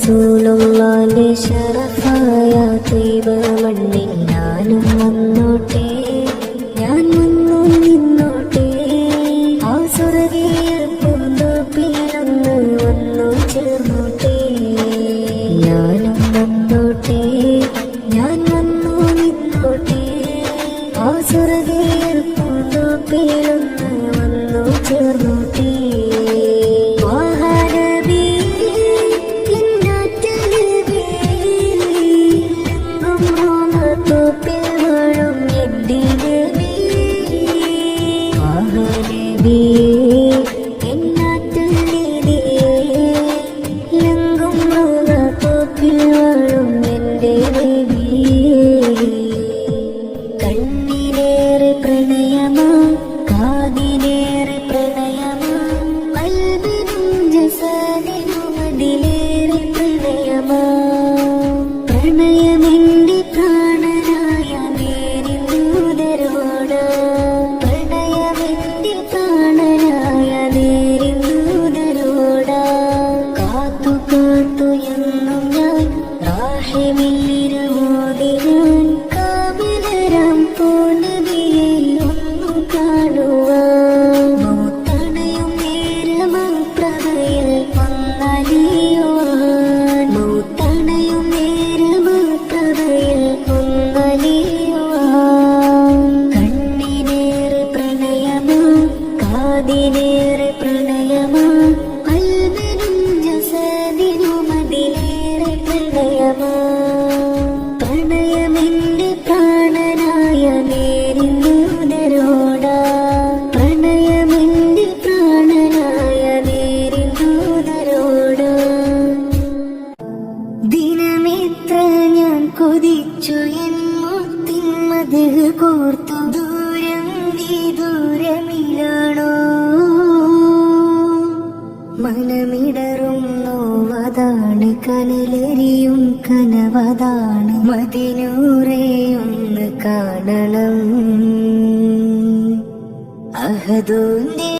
റസൂലുള്ളാന്റെ ശറഫായ ത്വയ്ബ മണ്ണിൽ ഞാനും വന്നോട്ടെ, ഞാൻ വന്നു നിന്നോട്ടെ. ആ സ്വർഗീയ പൂന്തോപ്പിലൊന്ന് വന്നു ചേർന്നോട്ടെ. ഞാനും വന്നോട്ടെ, ഞാൻ വന്നു നിന്നോട്ടെ. ആ സ്വർഗീയ പൂന്തോപ്പിലൊന്ന് വന്നു ചേർന്നോട്ടെ. കണ്ണിലേറെ പ്രണയമാ, കാതിലേറെ പ്രണയമാ, കൽബിനും ജസദിനും അതിലേറെ പ്രണയമാ. പ്രണയമെന്റെ പ്രാണനായ നേരിന്തൂതരോട്, പ്രണയമെന്റെ പ്രാണനായ നേരിന്തൂതരോട്. കാത്തു കാത്തു എന്നും ഞാൻ റാഹിമിലിരുമോതി ഞാൻ കാമിലരാം പൂനബിയെ ഒന്നു കാണുവാൻ. മൗത്തണയും നേരമാ പ്രഭയിൽ ഒന്നലിയുവാൻ, മൗത്തണയും നേരമാ പ്രഭയിൽ ഒന്നലിയുവാൻ. കണ്ണിലേറെ പ്രണയമാ, കാതിലേറെ പ്രണയമാ, കൽബിനും ജസദിനും അതിലേറെ പ്രണയമാ. പ്രണയമെന്റെ പ്രാണനായ നേരിന്തൂതരോടാ, പ്രണയമെന്റെ പ്രാണനായ നേരിന്തൂതരോടാ. ദിനമെത്ര ഞാൻ കൊതിച്ചു എൻ മുത്തിൻ മദ്ഹ് കോർത്തു. ദൂരം വിദൂരമിലാണോ മനമിടറും നോവതാണ്, കനലെരിയും കനവതാണ്. മദിനൂറെ ഒന്ന് കാണണം. അഹദൂന്റെ